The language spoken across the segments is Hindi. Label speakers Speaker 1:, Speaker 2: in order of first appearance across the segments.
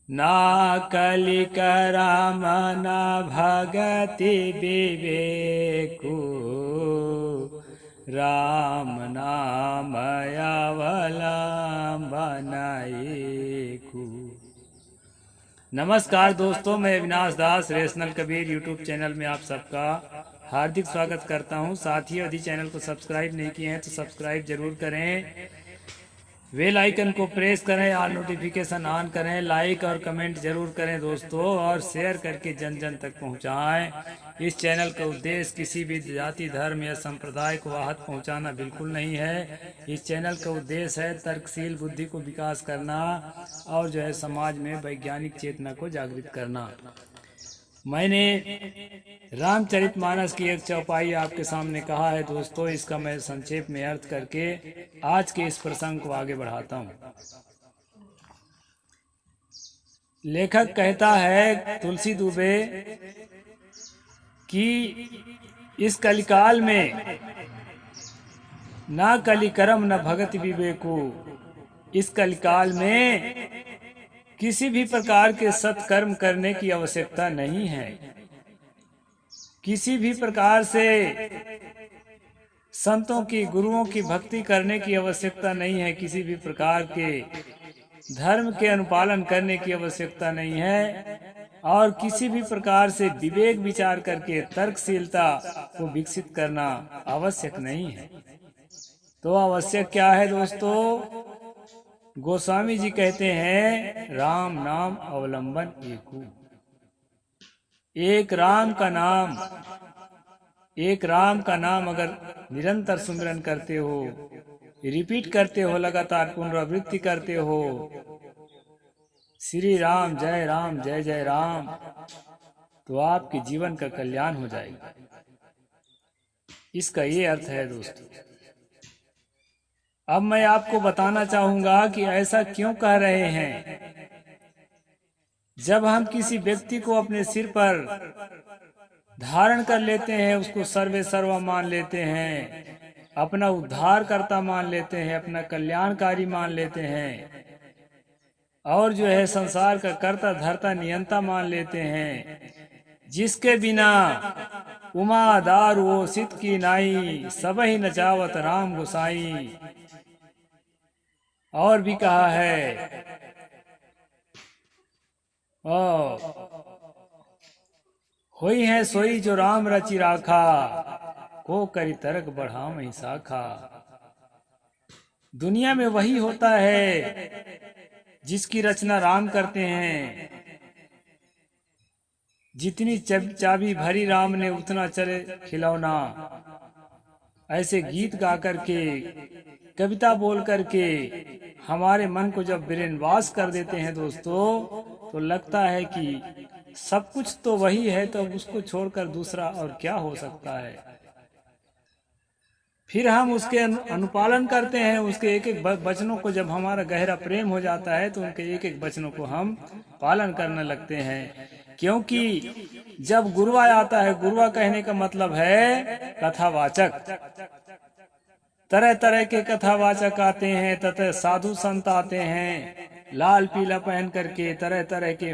Speaker 1: ना कलिकरम न भगति विवेकु राम नाम अवलंबन एकु। नमस्कार दोस्तों, मैं अविनाश दास रेशनल कबीर यूट्यूब चैनल में आप सबका हार्दिक स्वागत करता हूं। साथियों, यदि चैनल को सब्सक्राइब नहीं किए हैं तो सब्सक्राइब जरूर करें, बेल आइकन को प्रेस करें, ऑल नोटिफिकेशन ऑन करें, लाइक और कमेंट जरूर करें दोस्तों, और शेयर करके जन जन तक पहुंचाएं। इस चैनल का उद्देश्य किसी भी जाति, धर्म या संप्रदाय को आहत पहुंचाना बिल्कुल नहीं है। इस चैनल का उद्देश्य है तर्कशील बुद्धि को विकास करना और जो है समाज में वैज्ञानिक चेतना को जागृत करना। मैंने रामचरितमानस की एक चौपाई आपके सामने कहा है दोस्तों, इसका मैं संक्षेप में अर्थ करके आज के इस प्रसंग को आगे बढ़ाता हूँ। लेखक कहता है तुलसी दुबे कि इस कलिकाल में ना कलिकरम न भगति विवेकु, इस कलिकाल में किसी भी प्रकार के सत्कर्म करने की आवश्यकता नहीं है। किसी भी प्रकार से संतों की, गुरुओं की भक्ति करने की आवश्यकता नहीं है। किसी भी प्रकार के धर्म के अनुपालन करने की आवश्यकता नहीं है, और किसी भी प्रकार से विवेक विचार करके तर्कशीलता को विकसित करना आवश्यक नहीं है। तो आवश्यक क्या है दोस्तों? गोस्वामी जी कहते हैं राम नाम अवलंबन एकु। एक राम का नाम अगर निरंतर सुमिरन करते हो, रिपीट करते हो, लगातार पुनरावृत्ति करते हो, श्री राम जय जय राम, तो आपके जीवन का कल्याण हो जाएगा। इसका ये अर्थ है दोस्तों। अब मैं आपको बताना चाहूंगा कि ऐसा क्यों कह रहे हैं। जब हम किसी व्यक्ति को अपने सिर पर धारण कर लेते हैं, उसको सर्वे सर्वा मान लेते हैं, अपना उद्धार करता मान लेते हैं, अपना कल्याणकारी मान लेते हैं, और जो है संसार का कर्ता धर्ता नियंता मान लेते हैं, जिसके बिना उमा दार वो सित की नाई, सबहि नचावत राम गोसाई। और भी कहा है होई है सोई जो राम रचि राखा, को करी तरक बढ़ाम ही शाखा। दुनिया में वही होता है जिसकी रचना राम करते हैं। जितनी चाबी भरी राम ने उतना चले खिलौना। ऐसे गीत गा करके, कविता बोल करके हमारे मन को जब ब्रेनवॉश कर देते हैं दोस्तों, तो लगता है कि सब कुछ तो वही है, तो उसको छोड़कर दूसरा और क्या हो सकता है। फिर हम उसके अनुपालन करते हैं, उसके एक एक वचनों को, जब हमारा गहरा प्रेम हो जाता है तो उनके एक एक वचनों को हम पालन करने लगते हैं। क्योंकि जब गुरुआ आता है, गुरुआ कहने का मतलब है कथावाचक। तरह तरह के कथावाचक आते हैं, तथा साधु संत आते हैं, लाल पीला पहन करके, तरह तरह के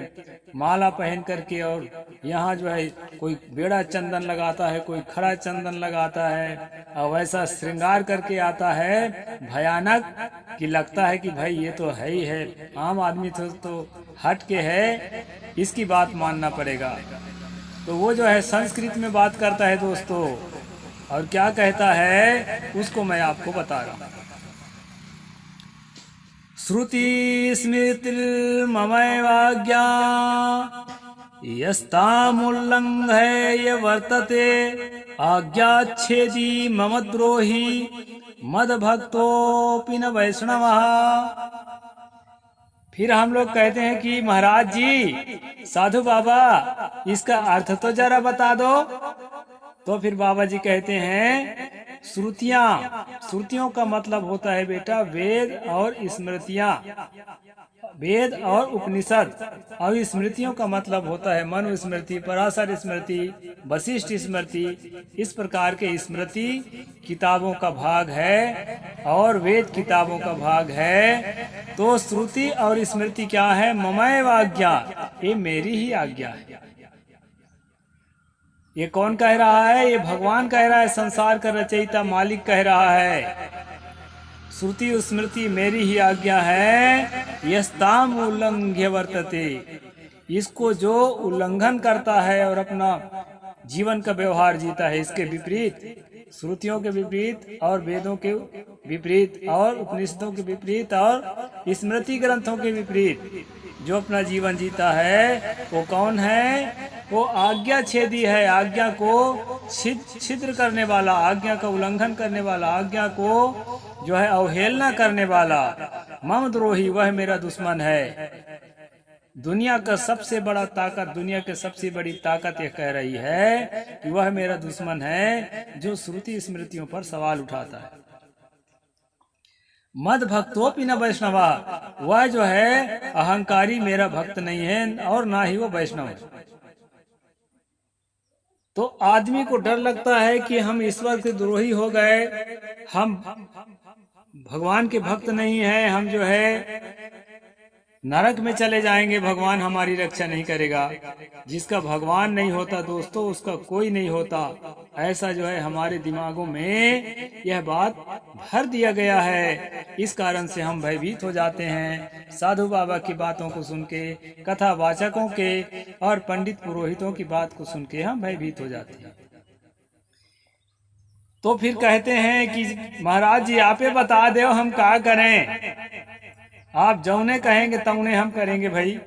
Speaker 1: माला पहन करके, और यहाँ जो है कोई बेड़ा चंदन लगाता है, कोई खड़ा चंदन लगाता है, और वैसा श्रृंगार करके आता है भयानक, कि लगता है कि भाई ये तो है ही है, आम आदमी तो हट के है, इसकी बात मानना पड़ेगा। तो वो जो है संस्कृत में बात करता है दोस्तों, और क्या कहता है उसको मैं आपको बता रहा हूँ। श्रुति स्मृतिर्ममैवाज्ञा यस्तामुल्लंघय वर्तते, आज्ञाच्छेदी मम द्रोही मद्भक्तोऽपि न वैष्णवः। फिर हम लोग कहते हैं कि महाराज जी, साधु बाबा, इसका अर्थ तो जरा बता दो। तो फिर बाबा जी कहते हैं श्रुतियां का मतलब होता है बेटा वेद और स्मृतियां। वेद और उपनिषद और स्मृतियों का मतलब होता है मनु स्मृति, पराशर स्मृति, वशिष्ठ स्मृति। इस प्रकार के स्मृति किताबों का भाग है और वेद किताबों का भाग है। तो श्रुति और स्मृति क्या है? ममैव आज्ञा, ये मेरी ही आज्ञा है। ये कौन कह रहा है? ये भगवान कह रहा है, संसार का रचयिता मालिक कह रहा है। श्रुति स्मृति मेरी ही आज्ञा है। यस्ताम उल्लंघ्य वर्तते, इसको जो उल्लंघन करता है और अपना जीवन का व्यवहार जीता है, इसके विपरीत, श्रुतियों के विपरीत और वेदों के विपरीत और उपनिषदों के विपरीत और स्मृति ग्रंथों के विपरीत जो अपना जीवन जीता है, वो कौन है? वो आज्ञा छेदी है, आज्ञा को छिद्र करने वाला, आज्ञा का उल्लंघन करने वाला, आज्ञा को जो है अवहेलना करने वाला। मम द्रोही, वह मेरा दुश्मन है। दुनिया का सबसे बड़ा ताकत, दुनिया की सबसे बड़ी ताकत यह कह रही है कि वह मेरा दुश्मन है जो श्रुति स्मृतियों पर सवाल उठाता है। मद भक्तोपि न वैष्णवा, वह जो है अहंकारी मेरा भक्त नहीं है और ना ही वो वैष्णव है। तो आदमी को डर लगता है कि हम ईश्वर के द्रोही हो गए, हम भगवान के भक्त नहीं है, हम जो है नरक में चले जाएंगे, भगवान हमारी रक्षा नहीं करेगा। जिसका भगवान नहीं होता दोस्तों, उसका कोई नहीं होता। ऐसा जो है हमारे दिमागों में यह बात भर दिया गया है। इस कारण से हम भयभीत हो जाते हैं। साधु बाबा की बातों को सुन के, कथा वाचकों के और पंडित पुरोहितों की बात को सुन के हम भयभीत हो जाते हैं। तो फिर कहते हैं कि महाराज जी आपे बता दो हम क्या करें। आप जौने कहेंगे तौने हम करेंगे भाई,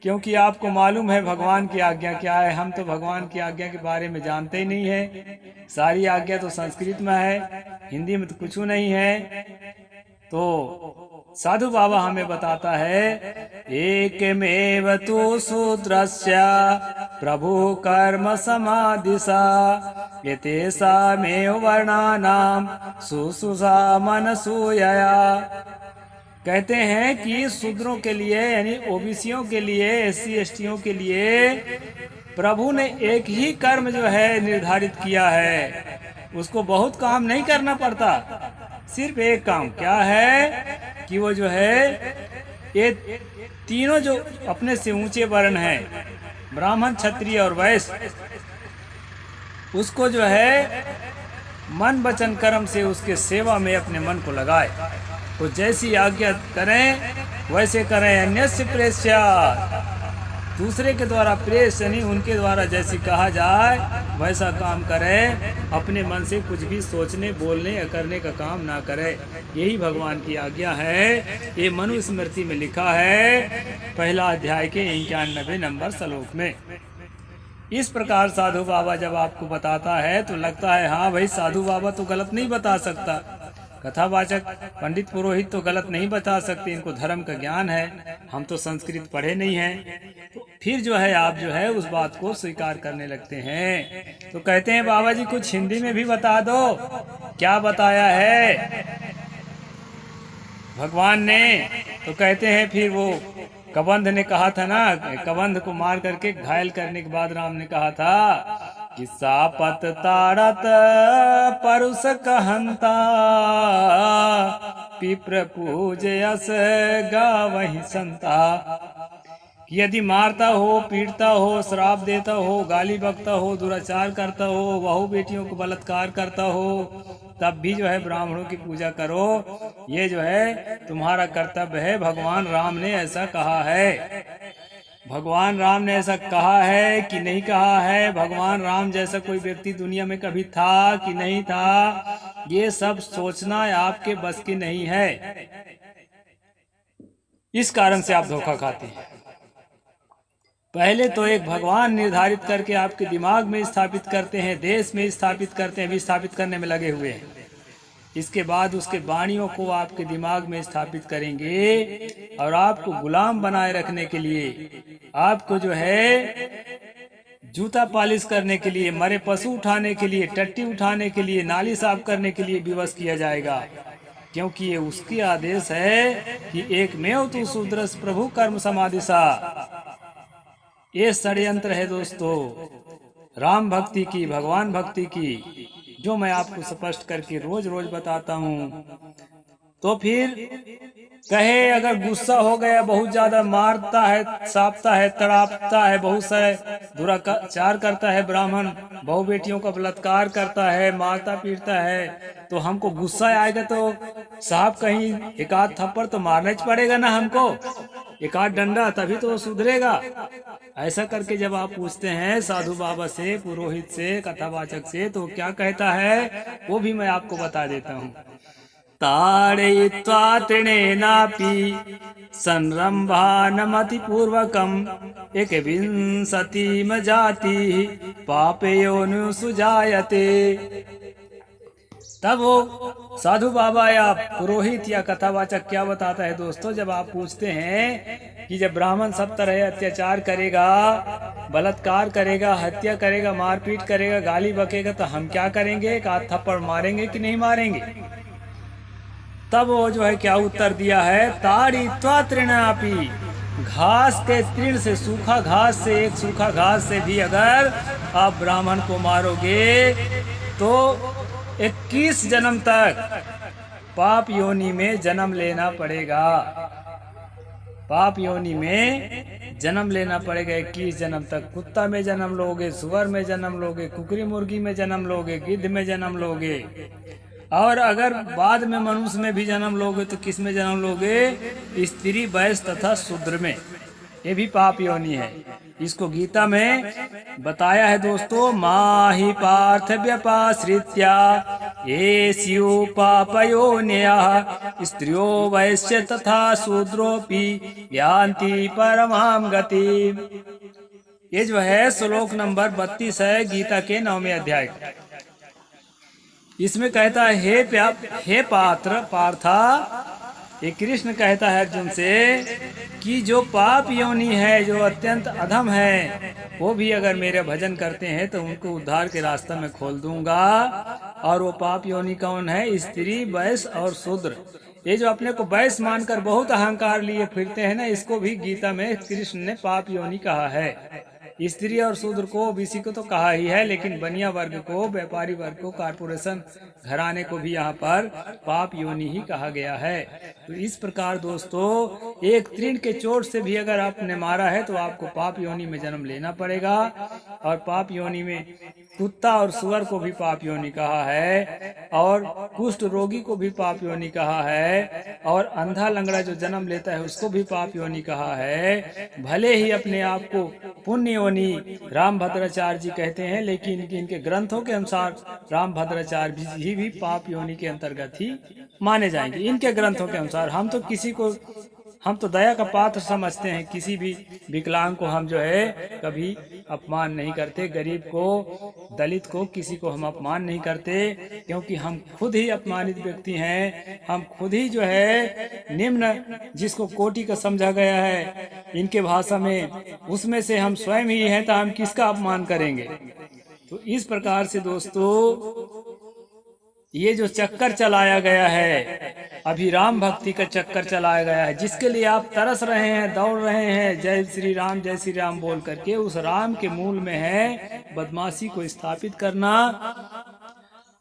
Speaker 1: क्योंकि आपको मालूम है भगवान की आज्ञा क्या है। हम तो भगवान की आज्ञा के बारे में जानते ही नहीं है। सारी आज्ञा तो संस्कृत में है, हिंदी में तो कुछ नहीं है। तो साधु बाबा हमें बताता है, एकमेव तु शूद्रस्य प्रभु कर्म समाधिसा एतेषामेव वर्णानां सुसुषा मनसूयया। कहते हैं कि शूद्रों के लिए यानी ओबीसीयों के लिए, एससी एसटीओं के लिए प्रभु ने एक ही कर्म जो है निर्धारित किया है। उसको बहुत काम नहीं करना पड़ता, सिर्फ एक काम। क्या है कि वो जो है ये तीनों जो अपने से ऊंचे वर्ण हैं, ब्राह्मण, क्षत्रिय और वैश्य, उसको जो है मन वचन कर्म से उसके सेवा में अपने मन को लगाए। तो जैसी आज्ञा करें वैसे करें। अन्यस्य प्रेष्यात्, दूसरे के द्वारा प्रेष यानी उनके द्वारा जैसी कहा जाए वैसा काम करें। अपने मन से कुछ भी सोचने, बोलने या करने का काम ना करें। यही भगवान की आज्ञा है। ये मनु स्मृति में लिखा है, पहला अध्याय के 91 नंबर श्लोक में। इस प्रकार साधु बाबा जब आपको बताता है तो लगता है हाँ भाई, साधु बाबा तो गलत नहीं बता सकता, कथावाचक पंडित पुरोहित तो गलत नहीं बता सकते, इनको धर्म का ज्ञान है, हम तो संस्कृत पढ़े नहीं हैं। तो फिर जो है आप जो है उस बात को स्वीकार करने लगते हैं। तो कहते हैं बाबा जी कुछ हिंदी में भी बता दो, क्या बताया है भगवान ने। तो कहते हैं फिर वो कबंध ने कहा था ना, कबंध को मार करके घायल करने के बाद राम ने कहा था कि सापत तारत परुष कहंता पिप्र पूजयस गावहि संता। कि यदि मारता हो, पीटता हो, श्राप देता हो, गाली बकता हो, दुराचार करता हो, बहू बेटियों को बलात्कार करता हो, तब भी जो है ब्राह्मणों की पूजा करो। ये जो है तुम्हारा कर्तव्य है। भगवान राम ने ऐसा कहा है। भगवान राम ने ऐसा कहा है कि नहीं कहा है? भगवान राम जैसा कोई व्यक्ति दुनिया में कभी था कि नहीं था? ये सब सोचना आपके बस की नहीं है। इस कारण से आप धोखा खाते हैं। पहले तो एक भगवान निर्धारित करके आपके दिमाग में स्थापित करते हैं, देश में स्थापित करते हैं, विस्थापित करने में लगे हुए हैं। इसके बाद उसके वाणियों को आपके दिमाग में स्थापित करेंगे और आपको गुलाम बनाए रखने के लिए, आपको जो है जूता पॉलिश करने के लिए, मरे पशु उठाने के लिए, टट्टी उठाने के लिए, नाली साफ करने के लिए विवश किया जाएगा। क्योंकि ये उसकी आदेश है कि एकमेव तू शूद्रस प्रभु कर्म समाधिसा। ये षड्यंत्र है दोस्तों राम भक्ति की, भगवान भक्ति की, जो मैं आपको स्पष्ट करके रोज रोज बताता हूँ। तो फिर कहे अगर गुस्सा हो गया, बहुत ज्यादा मारता है, सापता है, तड़ापता है, बहुत सारे दुराचार करता है, ब्राह्मण बहु बेटियों का बलात्कार करता है, मारता पीटता है, तो हमको गुस्सा आएगा तो साहब कहीं एक आध थप्पड़ तो मारना ही पड़ेगा ना हमको, एक आध डंडा, तभी तो वो सुधरेगा। ऐसा करके जब आप पूछते हैं साधु बाबा से, पुरोहित से, कथावाचक से, तो क्या कहता है वो भी मैं आपको बता देता हूँ। ताड़यित्वा तृणेनापि संरम्भानमति पूर्वकम् एकविंशतिम जाति पापयोनु सुजायते। तब वो साधु बाबा या पुरोहित या कथावाचक क्या बताता है दोस्तों, जब आप पूछते हैं कि जब ब्राह्मण सब तरह अत्याचार करेगा, बलात्कार करेगा, हत्या करेगा, मारपीट करेगा, गाली बकेगा, तो हम क्या करेंगे, एक आध थप्पड़ मारेंगे कि नहीं मारेंगे? तब वो जो है क्या उत्तर दिया है, ताड़ित्वा तृणापि, घास के तृण से, सूखा घास से, एक सूखा घास से भी अगर आप ब्राह्मण को मारोगे तो 21 जन्म तक पाप योनि में जन्म लेना पड़ेगा। पाप योनि में जन्म लेना पड़ेगा 21 जन्म तक। कुत्ता में जन्म लोगे, सुअर में जन्म लोगे, कुकरी मुर्गी में जन्म लोगे, गिद्ध में जन्म लोगे, और अगर बाद में मनुष्य में भी जन्म लोगे तो किस में जन्म लोगे? स्त्री, वैश्य तथा शूद्र में। ये भी पाप योनि है। इसको गीता में बताया है दोस्तों, माहि पार्थ व्यपाश्रित्या एस्यो पापयोन्यः स्त्रियो वैश्य तथा शूद्रोपि यान्ति परमाम गति। ये जो है श्लोक नंबर 32 है गीता के 9वें अध्याय का। इसमें कहता है हे पार्था, ये कृष्ण कहता है अर्जुन से कि जो पाप योनि है, जो अत्यंत अधम है, वो भी अगर मेरे भजन करते हैं तो उनको उद्धार के रास्ता में खोल दूंगा। और वो पाप योनि कौन है? स्त्री, वैश्य और शूद्र। ये जो अपने को वैश्य मानकर बहुत अहंकार लिए फिरते हैं ना, इसको भी गीता में कृष्ण ने पाप योनि कहा है। स्त्री और शूद्र को, ओबीसी को तो कहा ही है, लेकिन बनिया वर्ग को, व्यापारी वर्ग को, कारपोरेशन घराने को भी यहाँ पर पाप योनि ही कहा गया है। तो इस प्रकार दोस्तों, एक तृण के चोट से भी अगर आपने मारा है तो आपको पाप योनि में जन्म लेना पड़ेगा। और पाप योनि में कुत्ता और सुअर को भी पाप योनि कहा है, और कुष्ठ रोगी को भी पाप योनि कहा है, और अंधा लंगड़ा जो जन्म लेता है उसको भी पाप योनि कहा है। भले ही अपने आप को पुण्य योनि राम भद्राचार्य जी कहते हैं, लेकिन इनके ग्रंथों के अनुसार राम भद्राचार्य जी भी पाप योनि के अंतर्गत ही माने जाएंगे। इनके ग्रंथों के अनुसार हम तो दया का पात्र समझते हैं। किसी भी विकलांग को हम जो है कभी अपमान नहीं करते, गरीब को, दलित को, किसी को हम अपमान नहीं करते, क्योंकि हम खुद ही अपमानित व्यक्ति हैं। हम खुद ही जो है निम्न, जिसको कोटि का समझा गया है इनके भाषा में, उसमें से हम स्वयं ही हैं, तो हम किसका अपमान करेंगे? तो इस प्रकार से दोस्तों, ये जो चक्कर चलाया गया है, अभी राम भक्ति का चक्कर चलाया गया है, जिसके लिए आप तरस रहे हैं, दौड़ रहे हैं, जय श्री राम बोल करके, उस राम के मूल में है बदमाशी को स्थापित करना,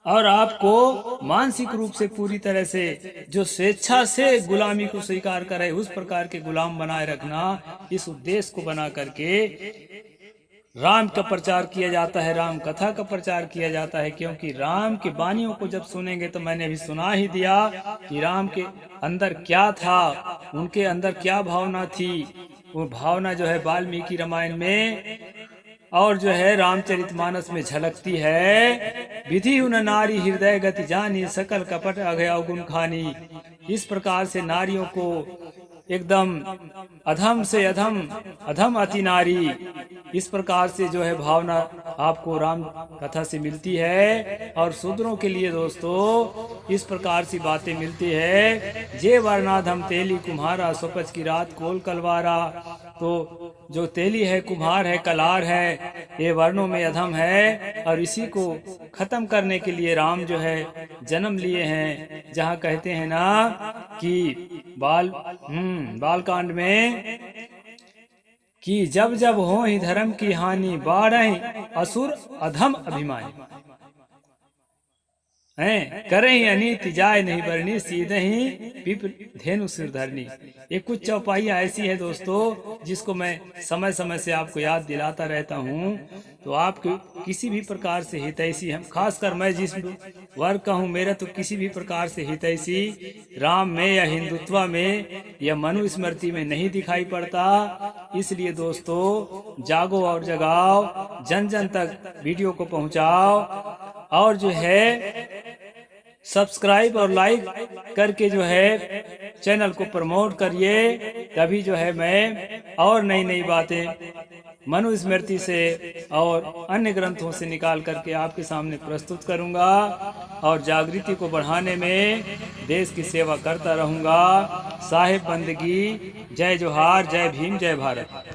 Speaker 1: और आपको मानसिक रूप से पूरी तरह से जो स्वेच्छा से गुलामी को स्वीकार करे उस प्रकार के गुलाम बनाए रखना। इस उद्देश्य को बना करके राम का प्रचार किया जाता है, राम कथा का प्रचार किया जाता है। क्योंकि राम के वाणियों को जब सुनेंगे, तो मैंने अभी सुना ही दिया कि राम के अंदर क्या था, उनके अंदर क्या भावना थी। वो भावना जो है वाल्मीकि रामायण में और जो है रामचरितमानस में झलकती है। विधि हुन नारी हृदय गति जानी, सकल कपट अघय अवगुण खानी। इस प्रकार से नारियों को एकदम अधम से अधम, अधम अति नारी, इस प्रकार से जो है भावना आपको राम कथा से मिलती है। और शूद्रों के लिए दोस्तों इस प्रकार सी बातें मिलती है, जे वर्णाधम तेली कुम्हारा, स्वपच की रात कोल कलवारा। तो जो तेली है, कुम्हार है, कलार है, ये वर्णों में अधम है, और इसी को खत्म करने के लिए राम जो है जन्म लिए हैं। जहाँ कहते हैं ना कि बालकांड में कि जब जब हो ही धर्म की हानि, बाढ़ असुर अधम अभिमानी, करे ही अनीति जाय नहीं बरनी, सीधे ही पिप धेनु सिर धरनी। ये कुछ चौपाइयाँ ऐसी है दोस्तों जिसको मैं समय समय से आपको याद दिलाता रहता हूँ। तो आप किसी भी प्रकार से हितैषी, हम खासकर मैं जिस वर्ग का हूँ, मेरा तो किसी भी प्रकार से हितैषी राम में या हिंदुत्व में या मनुस्मृति में नहीं दिखाई पड़ता। इसलिए दोस्तों जागो और जगाओ, जन जन तक वीडियो को पहुँचाओ, और जो है सब्सक्राइब और लाइक करके जो है चैनल को प्रमोट करिए। तभी जो है मैं और नई नई बातें मनुस्मृति से और अन्य ग्रंथों से निकाल करके आपके सामने प्रस्तुत करूंगा, और जागृति को बढ़ाने में देश की सेवा करता रहूंगा। साहिब बंदगी। जय जोहार, जय भीम, जय भारत।